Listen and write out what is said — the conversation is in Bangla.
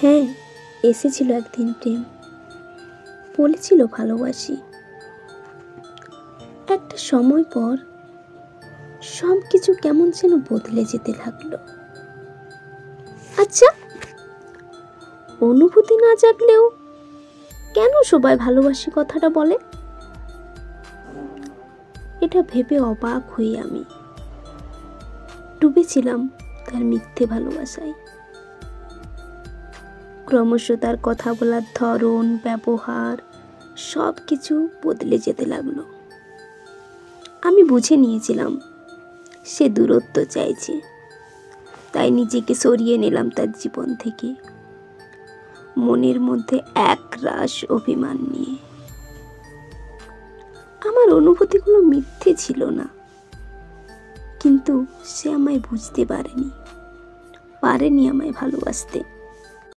হ্যাঁ, এসেছিল একদিন প্রেম, বলেছিল ভালোবাসি। একটা সময় পর সব কিছু কেমন যেন বদলে যেতে লাগলো। আচ্ছা, অনুভূতি না জাগলেও কেন সবাই ভালোবাসি কথাটা বলে? এটা ভেবে অবাক হই আমি। ডুবেছিলাম তার মিথ্যে ভালোবাসায়। ক্রমশ তার কথা বলার ধরন, ব্যবহার সব কিছু বদলে যেতে লাগলো। আমি বুঝে নিয়েছিলাম সে দূরত্ব চাইছে, তাই নিজেকে সরিয়ে নিলাম তার জীবন থেকে, মনের মধ্যে একরাশ অভিমান নিয়ে। আমার অনুভূতিগুলো মিথ্যে ছিল না, কিন্তু সে আমায় বুঝতে পারেনি আমায় ভালোবাসতে।